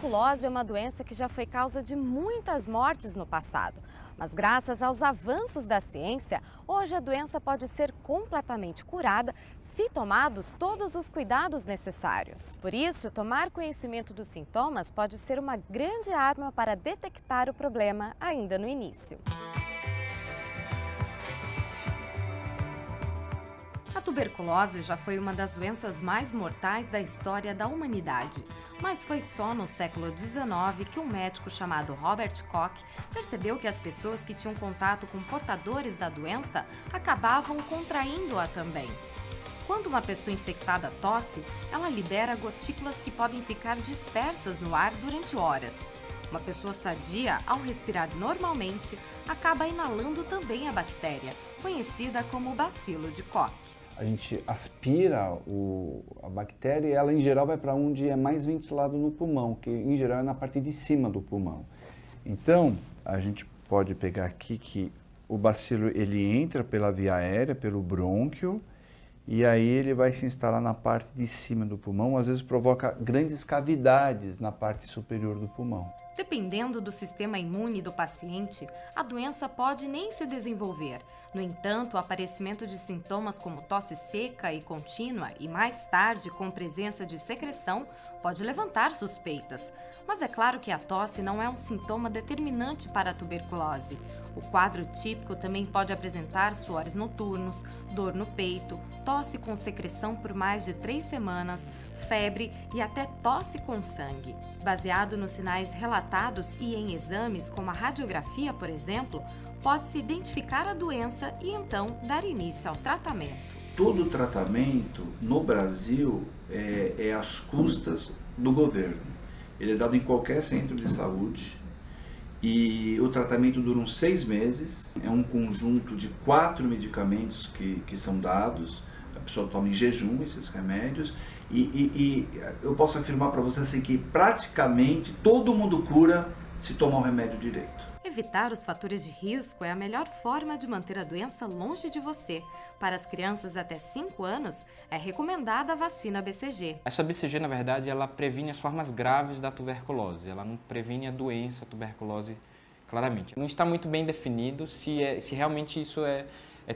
tuberculose é uma doença que já foi causa de muitas mortes no passado. Mas graças aos avanços da ciência, hoje a doença pode ser completamente curada se tomados todos os cuidados necessários. Por isso, tomar conhecimento dos sintomas pode ser uma grande arma para detectar o problema ainda no início. A tuberculose já foi uma das doenças mais mortais da história da humanidade, mas foi só no século XIX que um médico chamado Robert Koch percebeu que as pessoas que tinham contato com portadores da doença acabavam contraindo-a também. Quando uma pessoa infectada tosse, ela libera gotículas que podem ficar dispersas no ar durante horas. Uma pessoa sadia, ao respirar normalmente, acaba inalando também a bactéria, conhecida como bacilo de Koch. A gente aspira a bactéria e ela, em geral, vai para onde é mais ventilado no pulmão, que, em geral, é na parte de cima do pulmão. Então, a gente pode pegar aqui que o bacilo ele entra pela via aérea, pelo brônquio, e aí ele vai se instalar na parte de cima do pulmão, às vezes provoca grandes cavidades na parte superior do pulmão. Dependendo do sistema imune do paciente, a doença pode nem se desenvolver. No entanto, o aparecimento de sintomas como tosse seca e contínua e mais tarde com presença de secreção pode levantar suspeitas. Mas é claro que a tosse não é um sintoma determinante para a tuberculose. O quadro típico também pode apresentar suores noturnos, dor no peito, tosse com secreção por mais de 3 semanas, febre e até tosse com sangue. Baseado nos sinais relatados e em exames como a radiografia, por exemplo, pode-se identificar a doença e então dar início ao tratamento. Todo tratamento no Brasil é às custas do governo. Ele é dado em qualquer centro de saúde e o tratamento dura uns 6 meses. É um conjunto de 4 medicamentos que são dados. A pessoa toma em jejum esses remédios e eu posso afirmar para você assim, que praticamente todo mundo cura se tomar o remédio direito. Evitar os fatores de risco é a melhor forma de manter a doença longe de você. Para as crianças até 5 anos, é recomendada a vacina BCG. Essa BCG, na verdade, ela previne as formas graves da tuberculose. Ela não previne a doença, a tuberculose, claramente. Não está muito bem definido se realmente isso é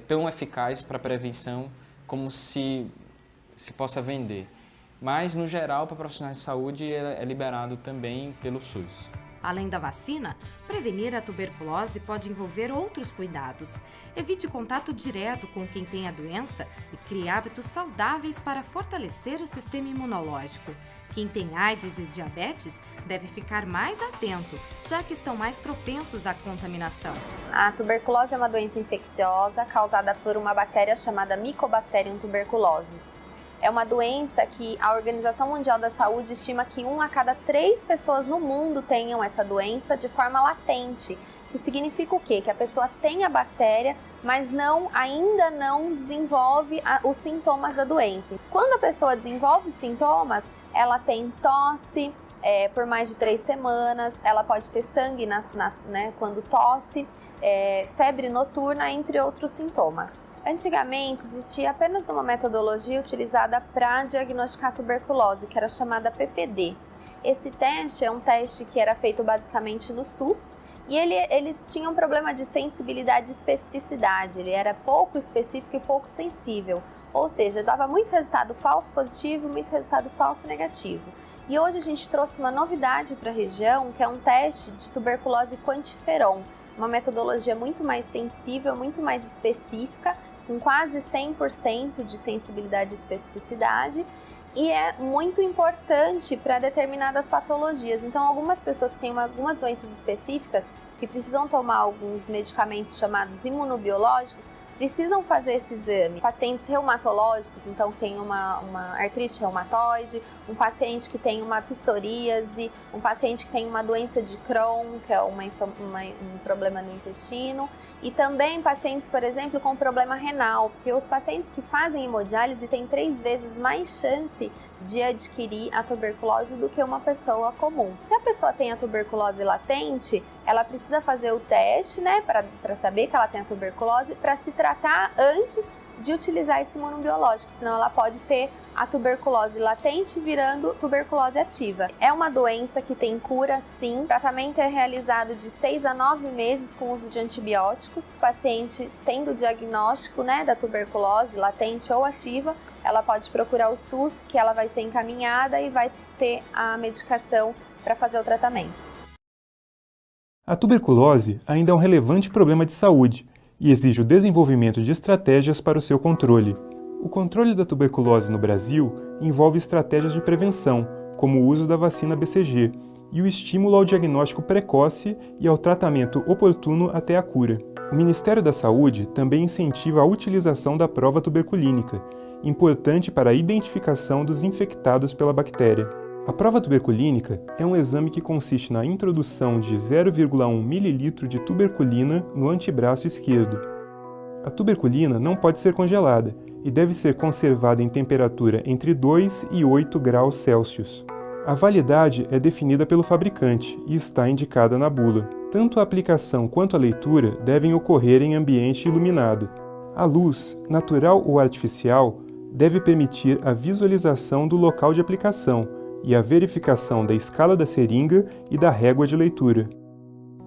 tão eficaz para a prevenção como se possa vender. Mas, no geral, para profissionais de saúde, é liberado também pelo SUS. Além da vacina, prevenir a tuberculose pode envolver outros cuidados. Evite contato direto com quem tem a doença e crie hábitos saudáveis para fortalecer o sistema imunológico. Quem tem AIDS e diabetes deve ficar mais atento, já que estão mais propensos à contaminação. A tuberculose é uma doença infecciosa causada por uma bactéria chamada Mycobacterium tuberculosis. É uma doença que a Organização Mundial da Saúde estima que 1 a cada 3 pessoas no mundo tenham essa doença de forma latente. Que significa o quê? Que a pessoa tem a bactéria, mas ainda não desenvolve os sintomas da doença. Quando a pessoa desenvolve os sintomas, ela tem tosse por mais de 3 semanas, ela pode ter sangue quando tosse, febre noturna, entre outros sintomas. Antigamente existia apenas uma metodologia utilizada para diagnosticar tuberculose, que era chamada PPD. Esse teste é um teste que era feito basicamente no SUS e ele tinha um problema de sensibilidade e especificidade, ele era pouco específico e pouco sensível, ou seja, dava muito resultado falso positivo, muito resultado falso negativo. E hoje a gente trouxe uma novidade para a região, que é um teste de tuberculose quantiferon, uma metodologia muito mais sensível, muito mais específica, com quase 100% de sensibilidade e especificidade, e é muito importante para determinadas patologias. Então, algumas pessoas que têm algumas doenças específicas, que precisam tomar alguns medicamentos chamados imunobiológicos, precisam fazer esse exame. Pacientes reumatológicos, então tem uma artrite reumatoide, um paciente que tem uma psoríase, um paciente que tem uma doença de Crohn, que é um problema no intestino, e também pacientes, por exemplo, com problema renal, porque os pacientes que fazem hemodiálise têm 3 vezes mais chance de adquirir a tuberculose do que uma pessoa comum. Se a pessoa tem a tuberculose latente, ela precisa fazer o teste, para saber que ela tem a tuberculose, para se tratar antes de utilizar esse imunobiológico, senão ela pode ter a tuberculose latente virando tuberculose ativa. É uma doença que tem cura, sim. O tratamento é realizado de 6 a 9 meses com uso de antibióticos. O paciente tendo o diagnóstico, da tuberculose latente ou ativa, ela pode procurar o SUS, que ela vai ser encaminhada e vai ter a medicação para fazer o tratamento. A tuberculose ainda é um relevante problema de saúde e exige o desenvolvimento de estratégias para o seu controle. O controle da tuberculose no Brasil envolve estratégias de prevenção, como o uso da vacina BCG, e o estímulo ao diagnóstico precoce e ao tratamento oportuno até a cura. O Ministério da Saúde também incentiva a utilização da prova tuberculínica, importante para a identificação dos infectados pela bactéria. A prova tuberculínica é um exame que consiste na introdução de 0,1 ml de tuberculina no antebraço esquerdo. A tuberculina não pode ser congelada e deve ser conservada em temperatura entre 2 e 8 graus Celsius. A validade é definida pelo fabricante e está indicada na bula. Tanto a aplicação quanto a leitura devem ocorrer em ambiente iluminado. A luz, natural ou artificial, deve permitir a visualização do local de aplicação e a verificação da escala da seringa e da régua de leitura.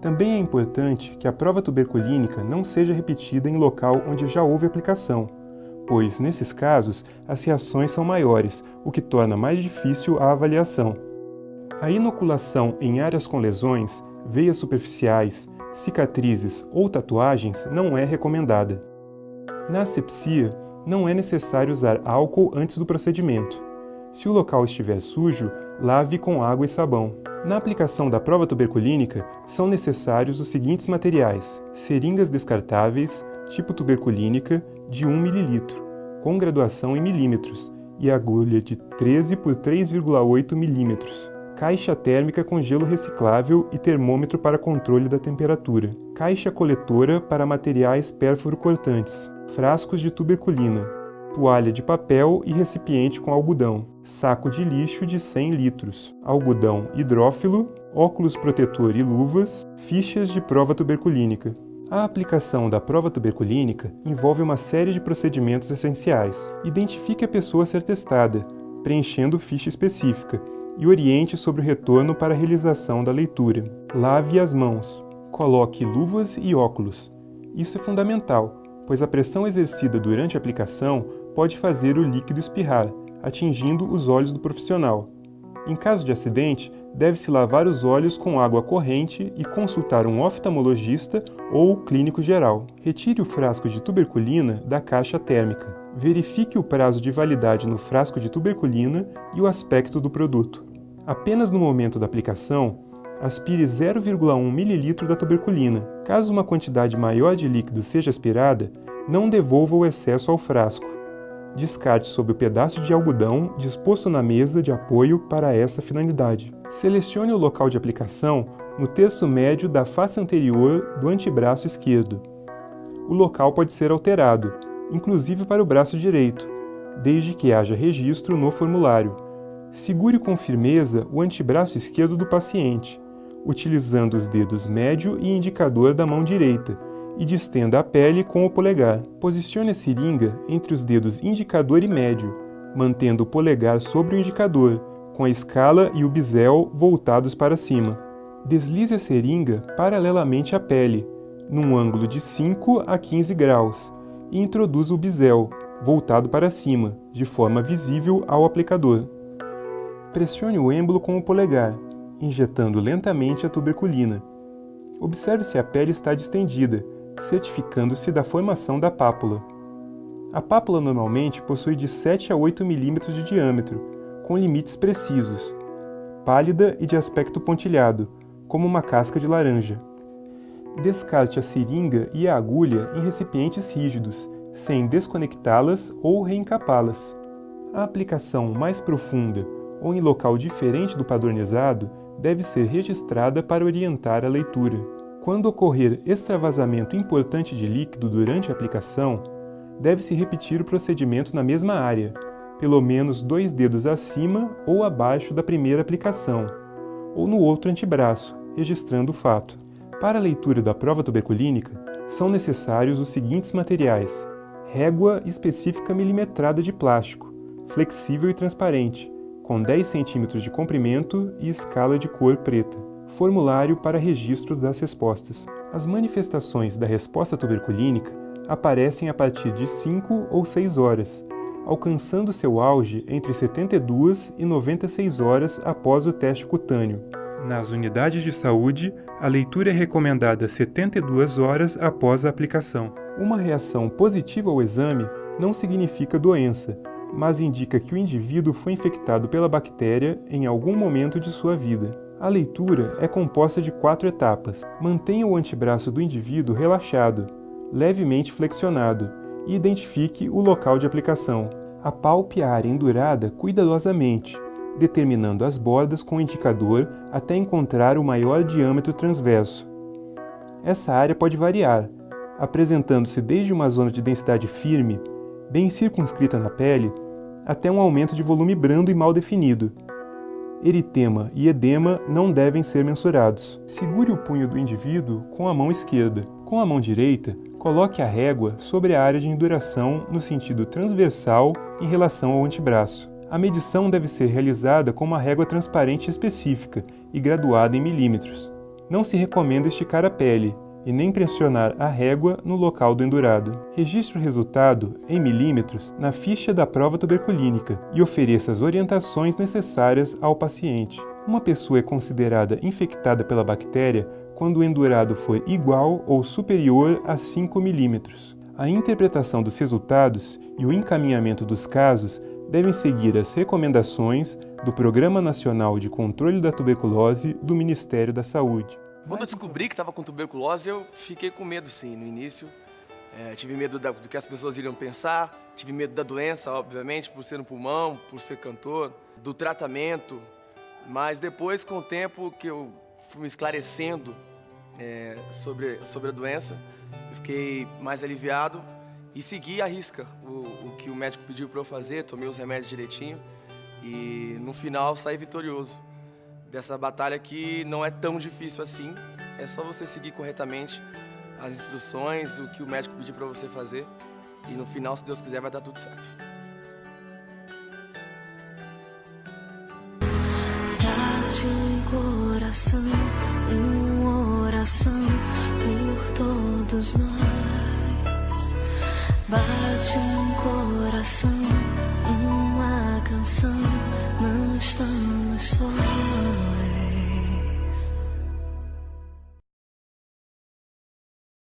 Também é importante que a prova tuberculínica não seja repetida em local onde já houve aplicação, pois, nesses casos, as reações são maiores, o que torna mais difícil a avaliação. A inoculação em áreas com lesões, veias superficiais, cicatrizes ou tatuagens não é recomendada. Na asepsia, não é necessário usar álcool antes do procedimento. Se o local estiver sujo, lave com água e sabão. Na aplicação da prova tuberculínica, são necessários os seguintes materiais: seringas descartáveis, tipo tuberculínica, de 1 ml, com graduação em milímetros, e agulha de 13 por 3,8 mm, caixa térmica com gelo reciclável e termômetro para controle da temperatura, caixa coletora para materiais pérfuro-cortantes, frascos de tuberculina, toalha de papel e recipiente com algodão, saco de lixo de 100 litros, algodão hidrófilo, óculos protetor e luvas, fichas de prova tuberculínica. A aplicação da prova tuberculínica envolve uma série de procedimentos essenciais. Identifique a pessoa a ser testada, preenchendo ficha específica, e oriente sobre o retorno para a realização da leitura. Lave as mãos. Coloque luvas e óculos. Isso é fundamental, pois a pressão exercida durante a aplicação pode fazer o líquido espirrar, atingindo os olhos do profissional. Em caso de acidente, deve-se lavar os olhos com água corrente e consultar um oftalmologista ou clínico geral. Retire o frasco de tuberculina da caixa térmica. Verifique o prazo de validade no frasco de tuberculina e o aspecto do produto. Apenas no momento da aplicação, aspire 0,1 ml da tuberculina. Caso uma quantidade maior de líquido seja aspirada, não devolva o excesso ao frasco. Descarte sobre o pedaço de algodão disposto na mesa de apoio para essa finalidade. Selecione o local de aplicação no terço médio da face anterior do antebraço esquerdo. O local pode ser alterado, inclusive para o braço direito, desde que haja registro no formulário. Segure com firmeza o antebraço esquerdo do paciente, utilizando os dedos médio e indicador da mão direita, e distenda a pele com o polegar. Posicione a seringa entre os dedos indicador e médio, mantendo o polegar sobre o indicador, com a escala e o bisel voltados para cima. Deslize a seringa paralelamente à pele, num ângulo de 5 a 15 graus, e introduza o bisel, voltado para cima, de forma visível ao aplicador. Pressione o êmbolo com o polegar, injetando lentamente a tuberculina. Observe se a pele está distendida, certificando-se da formação da pápula. A pápula normalmente possui de 7 a 8 mm de diâmetro, com limites precisos, pálida e de aspecto pontilhado, como uma casca de laranja. Descarte a seringa e a agulha em recipientes rígidos, sem desconectá-las ou reencapá-las. A aplicação mais profunda ou em local diferente do padronizado deve ser registrada para orientar a leitura. Quando ocorrer extravasamento importante de líquido durante a aplicação, deve-se repetir o procedimento na mesma área, pelo menos 2 dedos acima ou abaixo da primeira aplicação, ou no outro antebraço, registrando o fato. Para a leitura da prova tuberculínica, são necessários os seguintes materiais: Régua específica milimetrada de plástico, flexível e transparente, com 10 cm de comprimento e escala de cor preta. Formulário para registro das respostas. As manifestações da resposta tuberculínica aparecem a partir de 5 ou 6 horas, alcançando seu auge entre 72 e 96 horas após o teste cutâneo. Nas unidades de saúde, a leitura é recomendada 72 horas após a aplicação. Uma reação positiva ao exame não significa doença, mas indica que o indivíduo foi infectado pela bactéria em algum momento de sua vida. A leitura é composta de 4 etapas. Mantenha o antebraço do indivíduo relaxado, levemente flexionado, e identifique o local de aplicação. Apalpe a área endurada cuidadosamente, determinando as bordas com o indicador até encontrar o maior diâmetro transverso. Essa área pode variar, apresentando-se desde uma zona de densidade firme, bem circunscrita na pele, até um aumento de volume brando e mal definido. Eritema e edema não devem ser mensurados. Segure o punho do indivíduo com a mão esquerda. Com a mão direita, coloque a régua sobre a área de induração no sentido transversal em relação ao antebraço. A medição deve ser realizada com uma régua transparente específica e graduada em milímetros. Não se recomenda esticar a pele e nem pressionar a régua no local do endurado. Registre o resultado em milímetros na ficha da prova tuberculínica e ofereça as orientações necessárias ao paciente. Uma pessoa é considerada infectada pela bactéria quando o endurado for igual ou superior a 5 milímetros. A interpretação dos resultados e o encaminhamento dos casos devem seguir as recomendações do Programa Nacional de Controle da Tuberculose do Ministério da Saúde. Quando eu descobri que estava com tuberculose, eu fiquei com medo, sim, no início. Tive medo do que as pessoas iriam pensar, tive medo da doença, obviamente, por ser no pulmão, por ser cantor, do tratamento. Mas depois, com o tempo que eu fui me esclarecendo sobre a doença, eu fiquei mais aliviado e segui à risca o que o médico pediu para eu fazer, tomei os remédios direitinho e no final saí vitorioso dessa batalha que não é tão difícil assim, é só você seguir corretamente as instruções, o que o médico pediu para você fazer e no final, se Deus quiser, vai dar tudo certo. Bate um coração, uma oração por todos nós. Bate um coração, uma canção, não estamos sós.